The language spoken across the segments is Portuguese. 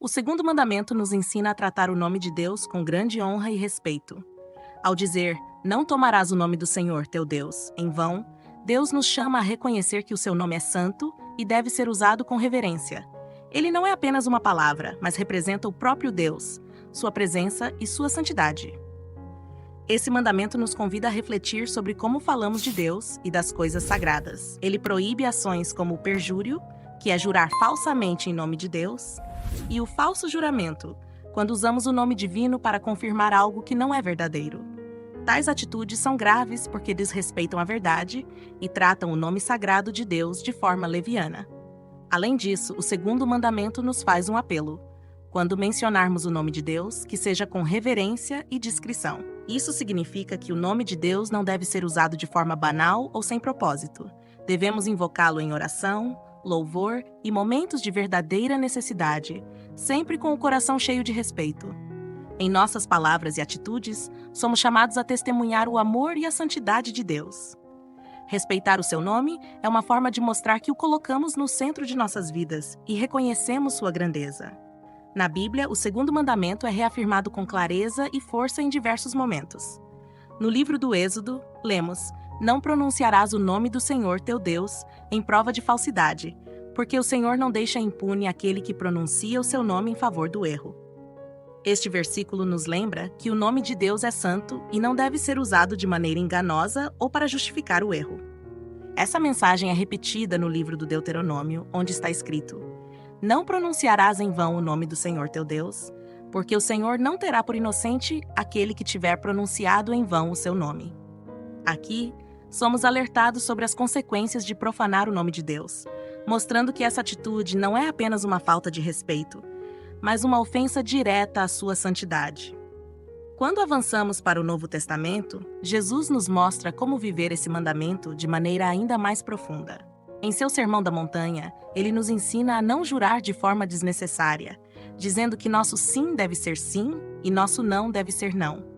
O segundo mandamento nos ensina a tratar o nome de Deus com grande honra e respeito. Ao dizer, não tomarás o nome do Senhor, teu Deus, em vão, Deus nos chama a reconhecer que o seu nome é santo e deve ser usado com reverência. Ele não é apenas uma palavra, mas representa o próprio Deus, sua presença e sua santidade. Esse mandamento nos convida a refletir sobre como falamos de Deus e das coisas sagradas. Ele proíbe ações como o perjúrio, que é jurar falsamente em nome de Deus, e o falso juramento, quando usamos o nome divino para confirmar algo que não é verdadeiro. Tais atitudes são graves porque desrespeitam a verdade e tratam o nome sagrado de Deus de forma leviana. Além disso, o segundo mandamento nos faz um apelo. Quando mencionarmos o nome de Deus, que seja com reverência e discrição. Isso significa que o nome de Deus não deve ser usado de forma banal ou sem propósito. Devemos invocá-lo em oração, louvor e momentos de verdadeira necessidade, sempre com o coração cheio de respeito. Em nossas palavras e atitudes, somos chamados a testemunhar o amor e a santidade de Deus. Respeitar o seu nome é uma forma de mostrar que o colocamos no centro de nossas vidas e reconhecemos sua grandeza. Na Bíblia, o segundo mandamento é reafirmado com clareza e força em diversos momentos. No livro do Êxodo, lemos: não pronunciarás o nome do Senhor teu Deus em prova de falsidade, porque o Senhor não deixa impune aquele que pronuncia o seu nome em favor do erro. Este versículo nos lembra que o nome de Deus é santo e não deve ser usado de maneira enganosa ou para justificar o erro. Essa mensagem é repetida no livro do Deuteronômio, onde está escrito: não pronunciarás em vão o nome do Senhor teu Deus, porque o Senhor não terá por inocente aquele que tiver pronunciado em vão o seu nome. Aqui, somos alertados sobre as consequências de profanar o nome de Deus, mostrando que essa atitude não é apenas uma falta de respeito, mas uma ofensa direta à sua santidade. Quando avançamos para o Novo Testamento, Jesus nos mostra como viver esse mandamento de maneira ainda mais profunda. Em seu Sermão da Montanha, ele nos ensina a não jurar de forma desnecessária, dizendo que nosso sim deve ser sim e nosso não deve ser não.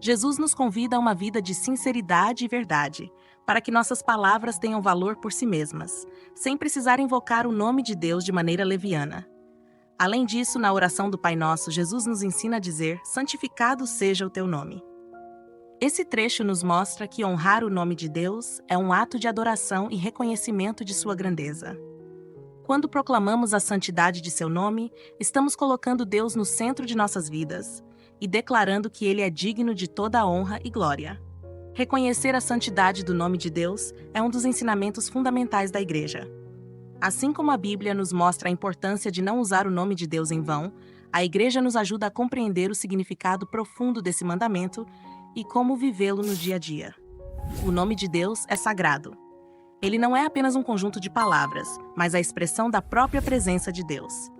Jesus nos convida a uma vida de sinceridade e verdade, para que nossas palavras tenham valor por si mesmas, sem precisar invocar o nome de Deus de maneira leviana. Além disso, na oração do Pai Nosso, Jesus nos ensina a dizer: santificado seja o teu nome. Esse trecho nos mostra que honrar o nome de Deus é um ato de adoração e reconhecimento de sua grandeza. Quando proclamamos a santidade de seu nome, estamos colocando Deus no centro de nossas vidas e declarando que Ele é digno de toda a honra e glória. Reconhecer a santidade do nome de Deus é um dos ensinamentos fundamentais da Igreja. Assim como a Bíblia nos mostra a importância de não usar o nome de Deus em vão, a Igreja nos ajuda a compreender o significado profundo desse mandamento e como vivê-lo no dia a dia. O nome de Deus é sagrado. Ele não é apenas um conjunto de palavras, mas a expressão da própria presença de Deus.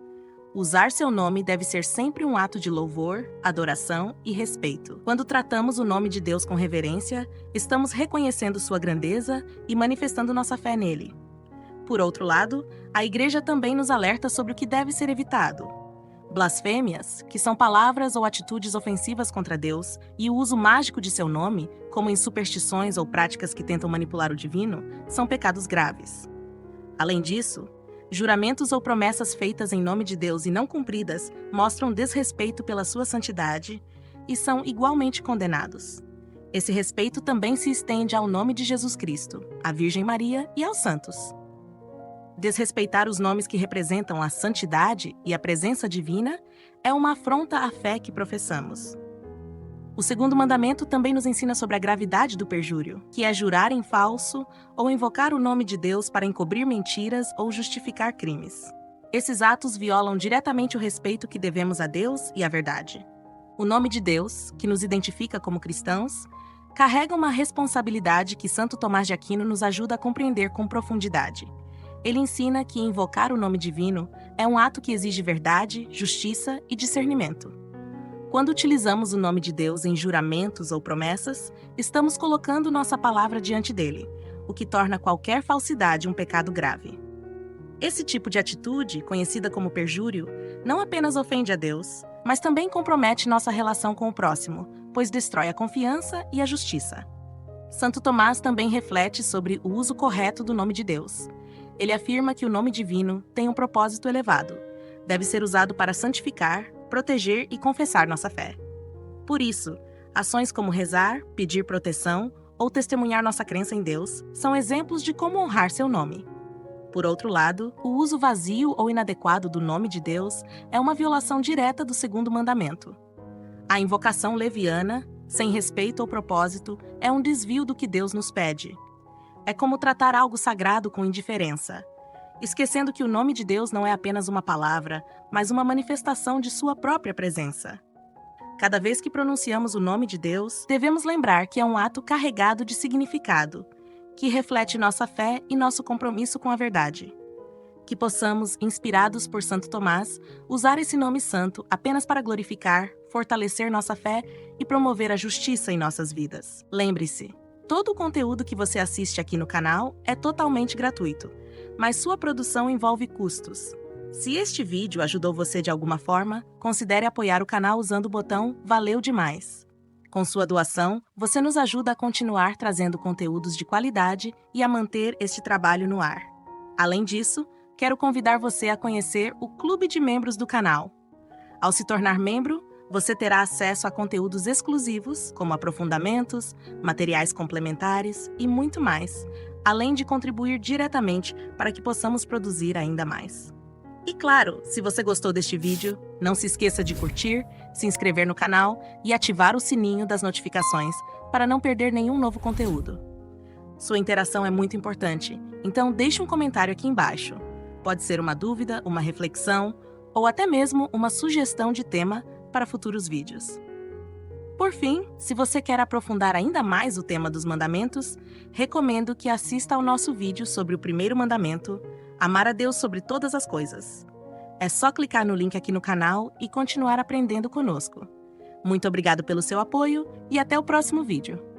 Usar seu nome deve ser sempre um ato de louvor, adoração e respeito. Quando tratamos o nome de Deus com reverência, estamos reconhecendo sua grandeza e manifestando nossa fé nele. Por outro lado, a Igreja também nos alerta sobre o que deve ser evitado. Blasfêmias, que são palavras ou atitudes ofensivas contra Deus, e o uso mágico de seu nome, como em superstições ou práticas que tentam manipular o divino, são pecados graves. Além disso, juramentos ou promessas feitas em nome de Deus e não cumpridas mostram desrespeito pela sua santidade e são igualmente condenados. Esse respeito também se estende ao nome de Jesus Cristo, à Virgem Maria e aos santos. Desrespeitar os nomes que representam a santidade e a presença divina é uma afronta à fé que professamos. O segundo mandamento também nos ensina sobre a gravidade do perjúrio, que é jurar em falso ou invocar o nome de Deus para encobrir mentiras ou justificar crimes. Esses atos violam diretamente o respeito que devemos a Deus e à verdade. O nome de Deus, que nos identifica como cristãos, carrega uma responsabilidade que Santo Tomás de Aquino nos ajuda a compreender com profundidade. Ele ensina que invocar o nome divino é um ato que exige verdade, justiça e discernimento. Quando utilizamos o nome de Deus em juramentos ou promessas, estamos colocando nossa palavra diante dele, o que torna qualquer falsidade um pecado grave. Esse tipo de atitude, conhecida como perjúrio, não apenas ofende a Deus, mas também compromete nossa relação com o próximo, pois destrói a confiança e a justiça. Santo Tomás também reflete sobre o uso correto do nome de Deus. Ele afirma que o nome divino tem um propósito elevado, deve ser usado para santificar, proteger e confessar nossa fé. Por isso, ações como rezar, pedir proteção ou testemunhar nossa crença em Deus são exemplos de como honrar seu nome. Por outro lado, o uso vazio ou inadequado do nome de Deus é uma violação direta do segundo mandamento. A invocação leviana, sem respeito ou propósito, é um desvio do que Deus nos pede. É como tratar algo sagrado com indiferença, esquecendo que o nome de Deus não é apenas uma palavra, mas uma manifestação de sua própria presença. Cada vez que pronunciamos o nome de Deus, devemos lembrar que é um ato carregado de significado, que reflete nossa fé e nosso compromisso com a verdade. Que possamos, inspirados por Santo Tomás, usar esse nome santo apenas para glorificar, fortalecer nossa fé e promover a justiça em nossas vidas. Lembre-se, todo o conteúdo que você assiste aqui no canal é totalmente gratuito, mas sua produção envolve custos. Se este vídeo ajudou você de alguma forma, considere apoiar o canal usando o botão Valeu Demais. Com sua doação, você nos ajuda a continuar trazendo conteúdos de qualidade e a manter este trabalho no ar. Além disso, quero convidar você a conhecer o Clube de Membros do canal. Ao se tornar membro, você terá acesso a conteúdos exclusivos, como aprofundamentos, materiais complementares e muito mais, além de contribuir diretamente para que possamos produzir ainda mais. E claro, se você gostou deste vídeo, não se esqueça de curtir, se inscrever no canal e ativar o sininho das notificações para não perder nenhum novo conteúdo. Sua interação é muito importante, então deixe um comentário aqui embaixo. Pode ser uma dúvida, uma reflexão ou até mesmo uma sugestão de tema para futuros vídeos. Por fim, se você quer aprofundar ainda mais o tema dos mandamentos, recomendo que assista ao nosso vídeo sobre o primeiro mandamento, amar a Deus sobre todas as coisas. É só clicar no link aqui no canal e continuar aprendendo conosco. Muito obrigado pelo seu apoio e até o próximo vídeo.